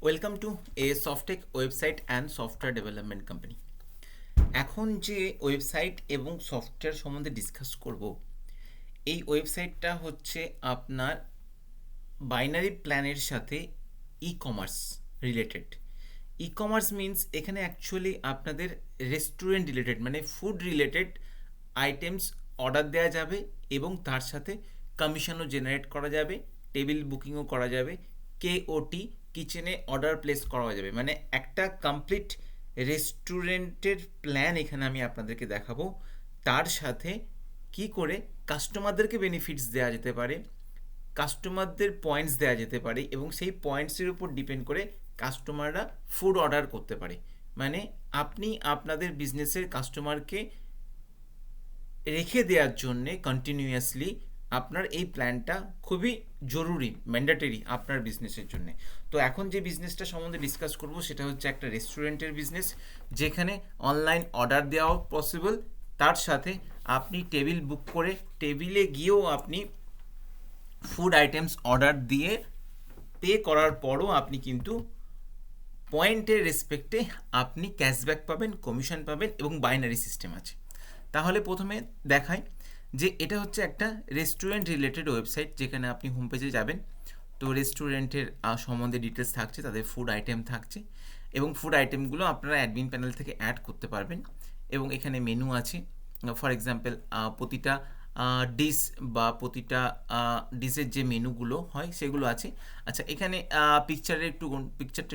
Welcome to Softech website and software development company. এখন যে website এবং সফটওয়্যার সম্বন্ধে ডিসকাস করব, এই ওয়েবসাইটটা হচ্ছে আপনার বাইনারি প্ল্যানের সাথে e commerce related. E commerce means এখানে অ্যাকচুয়ালি আপনাদের রেস্টুরেন্ট রিলেটেড মানে ফুড রিলেটেড আইটেমস অর্ডার দেওয়া যাবে এবং তার সাথে কমিশনও জেনারেট করা যাবে, টেবিল বুকিংও করা যাবে, কেওটি কিচেনে অর্ডার প্লেস করা যাবে। মানে একটা কমপ্লিট রেস্টুরেন্টের প্ল্যান এখানে আমি আপনাদেরকে দেখাবো। তার সাথে কি করে কাস্টমারদেরকে বেনিফিটস দেওয়া যেতে পারে, কাস্টমারদের পয়েন্টস দেওয়া যেতে পারে এবং সেই পয়েন্টসের উপর ডিপেন্ড করে কাস্টমাররা ফুড অর্ডার করতে পারে। মানে আপনি আপনাদের বিজনেসের কাস্টমারকে রেখে দেওয়ার জন্যে কন্টিনিউয়াসলি আপনার এই প্ল্যানটা খুবই জরুরি, ম্যান্ডেটরি আপনার বিজনেসের জন্য। তো এখন যে বিজনেসটা সম্বন্ধে ডিসকাস করব সেটা হচ্ছে একটা রেস্টুরেন্টের বিজনেস, যেখানে অনলাইন অর্ডার দেওয়াও পসিবল, তার সাথে আপনি টেবিল বুক করে টেবিলে গিয়েও আপনি ফুড আইটেমস অর্ডার দিয়ে পে করার পরও আপনি কিন্তু পয়েন্টের রেসপেক্টে আপনি ক্যাশব্যাক পাবেন, কমিশন পাবেন এবং বাইনারি সিস্টেম আছে। তাহলে প্রথমে দেখাই যে এটা হচ্ছে একটা রেস্টুরেন্ট রিলেটেড ওয়েবসাইট, যেখানে আপনি হোম পেজে যাবেন। তো রেস্টুরেন্টের সম্বন্ধে ডিটেলস থাকছে, তাদের ফুড আইটেম থাকছে এবং ফুড আইটেমগুলো আপনারা অ্যাডমিন প্যানেল থেকে অ্যাড করতে পারবেন। এবং এখানে মেনু আছে। ফর এক্সাম্পল প্রতিটা ডিশ বা প্রতিটা ডিশের যে মেনুগুলো হয় সেগুলো আছে। আচ্ছা, এখানে পিকচারটা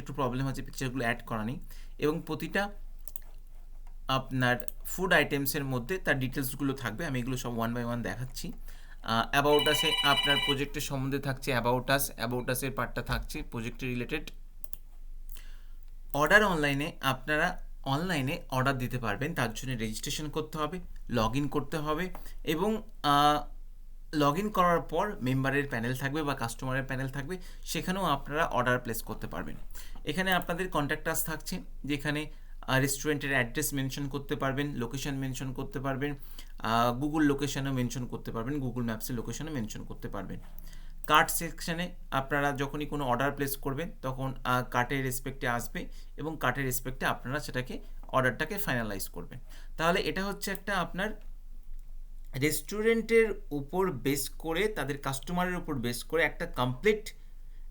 একটু প্রবলেম আছে, পিকচারগুলো অ্যাড করা নেই। এবং প্রতিটা আপনার ফুড আইটেমসের মধ্যে তার ডিটেলসগুলো থাকবে। আমি এগুলো সব ওয়ান বাই ওয়ান দেখাচ্ছি। অ্যাবাউট আসে আপনার প্রজেক্টের সম্বন্ধে থাকছে, অ্যাবাউট আসের পার্টটা থাকছে প্রজেক্টের রিলেটেড। অর্ডার অনলাইনে আপনারা অনলাইনে অর্ডার দিতে পারবেন, তার জন্য রেজিস্ট্রেশন করতে হবে, লগ ইন করতে হবে এবং লগ ইন করার পর মেম্বারের প্যানেল থাকবে বা কাস্টমারের প্যানেল থাকবে, সেখানেও আপনারা অর্ডার প্লেস করতে পারবেন। এখানে আপনাদের কন্ট্যাক্ট থাকছে, যেখানে রেস্টুরেন্টের অ্যাড্রেস মেনশন করতে পারবেন, লোকেশন মেনশন করতে পারবেন, গুগল লোকেশনও মেনশন করতে পারবেন, গুগল ম্যাপসের লোকেশনও মেনশন করতে পারবেন। কার্ট সেকশানে আপনারা যখনই কোনো অর্ডার প্লেস করবেন তখন কার্টের রেসপেক্টে আসবে এবং কার্টের রেসপেক্টে আপনারা সেটাকে অর্ডারটাকে ফাইনালাইজ করবেন। তাহলে এটা হচ্ছে একটা আপনার রেস্টুরেন্টের উপর বেস করে, তাদের কাস্টমারের উপর বেস করে একটা কমপ্লিট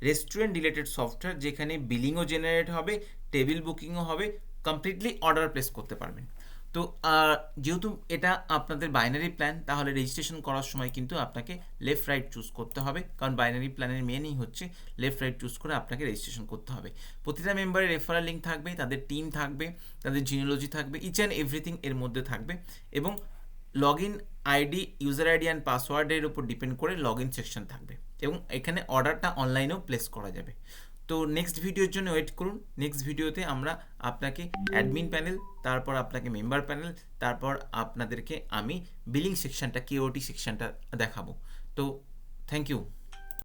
রেস্টুরেন্ট রিলেটেড সফটওয়্যার, যেখানে বিলিংও জেনারেট হবে, টেবিল বুকিংও হবে, কমপ্লিটলি অর্ডার প্লেস করতে পারবেন। তো যেহেতু এটা আপনাদের বাইনারি প্ল্যান, তাহলে রেজিস্ট্রেশন করার সময় কিন্তু আপনাকে লেফট রাইট চুজ করতে হবে, কারণ বাইনারি প্ল্যানের মেনই হচ্ছে লেফট রাইট চুজ করে আপনাকে রেজিস্ট্রেশন করতে হবে। প্রতিটা মেম্বারের রেফারেল লিঙ্ক থাকবে, তাদের টিম থাকবে, তাদের জিনিওলজি থাকবে, ইচ অ্যান্ড এভরিথিং এর মধ্যে থাকবে। এবং log in ID, user ID and পাসওয়ার্ডের উপর ডিপেন্ড করে লগ ইন সেকশন থাকবে এবং এখানে অর্ডারটা অনলাইনেও প্লেস করা যাবে। তো নেক্সট ভিডিওর জন্য ওয়েট করুন। নেক্সট ভিডিওতে আমরা আপনাকে অ্যাডমিন প্যানেল, তারপর আপনাকে মেম্বার প্যানেল, তারপর আপনাদেরকে আমি বিলিং সেকশনটা, কেওটি সেকশনটা দেখাবো। তো থ্যাংক ইউ।